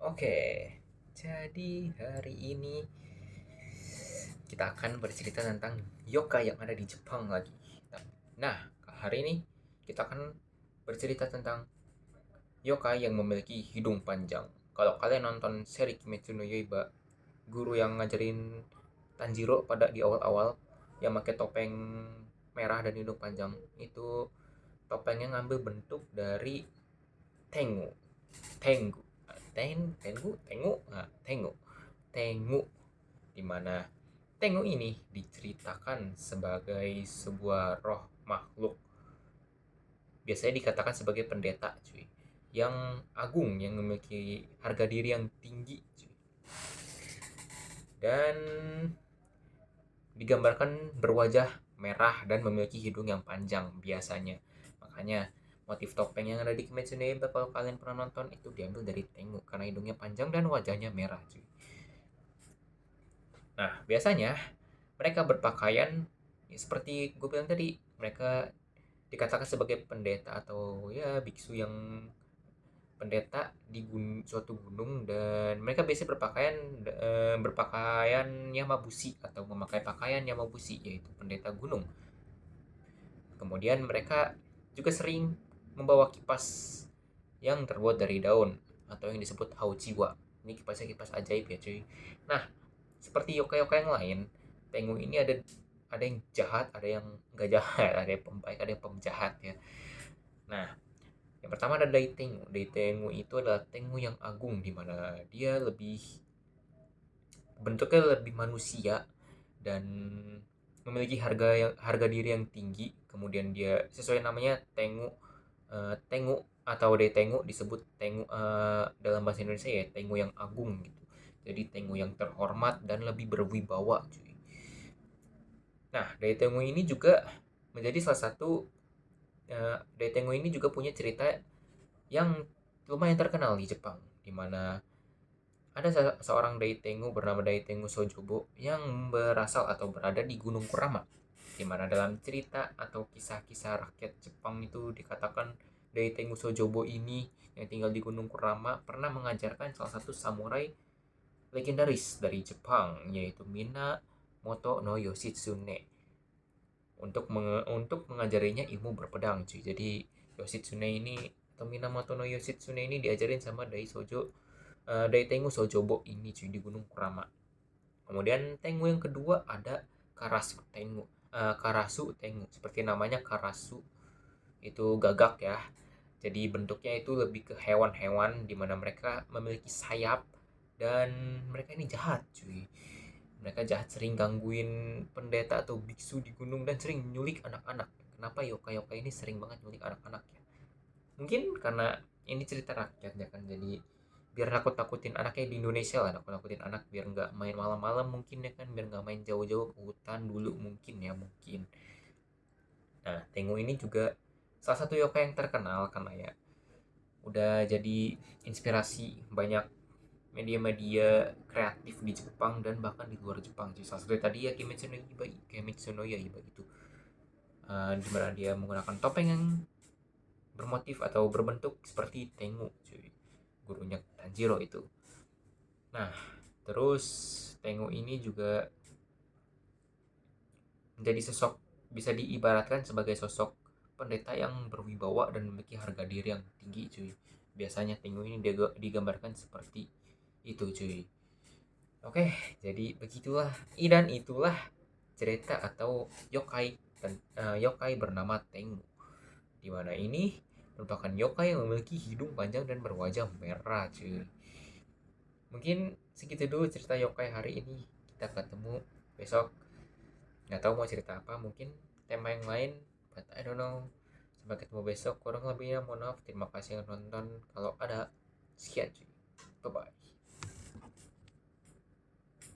Oke, jadi hari ini kita akan bercerita tentang yokai yang ada di Jepang lagi. Nah, hari ini kita akan bercerita tentang yokai yang memiliki hidung panjang. Kalau kalian nonton seri Kimetsu no Yaiba, guru yang ngajarin Tanjiro pada di awal-awal yang pakai topeng merah dan hidung panjang itu topengnya ngambil bentuk dari Tengu. Tengu. Tengu di mana Tengu ini diceritakan sebagai sebuah roh makhluk, biasanya dikatakan sebagai pendeta, cuy, yang agung, yang memiliki harga diri yang tinggi, cuy. Dan digambarkan berwajah merah dan memiliki hidung yang panjang biasanya. Makanya motif topeng yang ada di Kimetsu no Yaiba kalau kalian pernah nonton itu diambil dari Tengu karena hidungnya panjang dan wajahnya merah, cuy. Nah, biasanya mereka berpakaian ya, seperti gue bilang tadi, mereka dikatakan sebagai pendeta atau ya biksu yang pendeta di suatu gunung, dan mereka biasanya berpakaian Yamabushi atau memakai pakaian Yamabushi, yaitu pendeta gunung. Kemudian mereka juga sering membawa kipas yang terbuat dari daun atau yang disebut haujiwa. Ini kipasnya kipas ajaib ya, cuy. Nah, seperti yokai-yokai yang lain, Tengu ini ada yang jahat, ada yang nggak jahat, ada yang pembaik, ada yang pemjahat ya. Nah, yang pertama ada Daitengu. Daitengu itu adalah Tengu yang agung, di mana dia lebih bentuknya lebih manusia dan memiliki harga diri yang tinggi. Kemudian dia sesuai namanya Tengu, Tengu atau Daitengu disebut Tengu, dalam bahasa Indonesia ya Tengu yang agung gitu. Jadi Tengu yang terhormat dan lebih berwibawa, cuy. Nah, Daitengu ini juga menjadi salah satu, Daitengu ini juga punya cerita yang lumayan terkenal di Jepang, di mana ada seorang Daitengu bernama Daitengu Sojobo yang berasal atau berada di Gunung Kurama, di mana dalam cerita atau kisah-kisah rakyat Jepang itu dikatakan Daitengu Sojobo ini yang tinggal di Gunung Kurama pernah mengajarkan salah satu samurai legendaris dari Jepang, yaitu Minamoto no Yoshitsune, untuk mengajarinya ilmu berpedang, cuy. Jadi Yoshitsune ini atau Minamoto no Yoshitsune ini diajarin sama Daitengu Sojobo ini, cuy, di Gunung Kurama. Kemudian Tengu yang kedua ada Karasu Tengu. Karasu Tengu, seperti namanya Karasu itu gagak ya. Jadi bentuknya itu lebih ke hewan-hewan di mana mereka memiliki sayap dan mereka ini jahat, cuy. Mereka jahat, sering gangguin pendeta atau biksu di gunung dan sering nyulik anak-anak. Kenapa yokai-yokai ini sering banget nyulik anak-anak ya? Mungkin karena ini cerita rakyat ya kan, jadi biar nakut-nakutin anaknya di Indonesia lah, nakut-nakutin anak biar nggak main malam-malam mungkin ya kan, biar nggak main jauh-jauh ke hutan dulu mungkin ya, mungkin. Nah, Tengu ini juga salah satu yokai yang terkenal karena ya udah jadi inspirasi banyak media-media kreatif di Jepang dan bahkan di luar Jepang. Jadi salah satu tadi ya Kimetsu no Yaiba itu, di mana dia menggunakan topeng yang bermotif atau berbentuk seperti Tengu, cuy, gurunya Tanjiro itu. Nah, terus Tengu ini juga menjadi sosok, bisa diibaratkan sebagai sosok pendeta yang berwibawa dan memiliki harga diri yang tinggi, cuy. Biasanya Tengu ini digambarkan seperti itu, cuy. Oke, jadi begitulah dan itulah cerita atau yokai dan yokai bernama Tengu, di mana ini merupakan yokai yang memiliki hidung panjang dan berwajah merah, cuy. Mungkin segitu dulu cerita yokai hari ini. Kita ketemu besok. Nggak tahu mau cerita apa, mungkin tema yang lain, but I don't know. Sampai ketemu besok. Kurang lebihnya mohon maaf. Terima kasih yang nonton. Kalau ada, sekian cuy. Bye bye.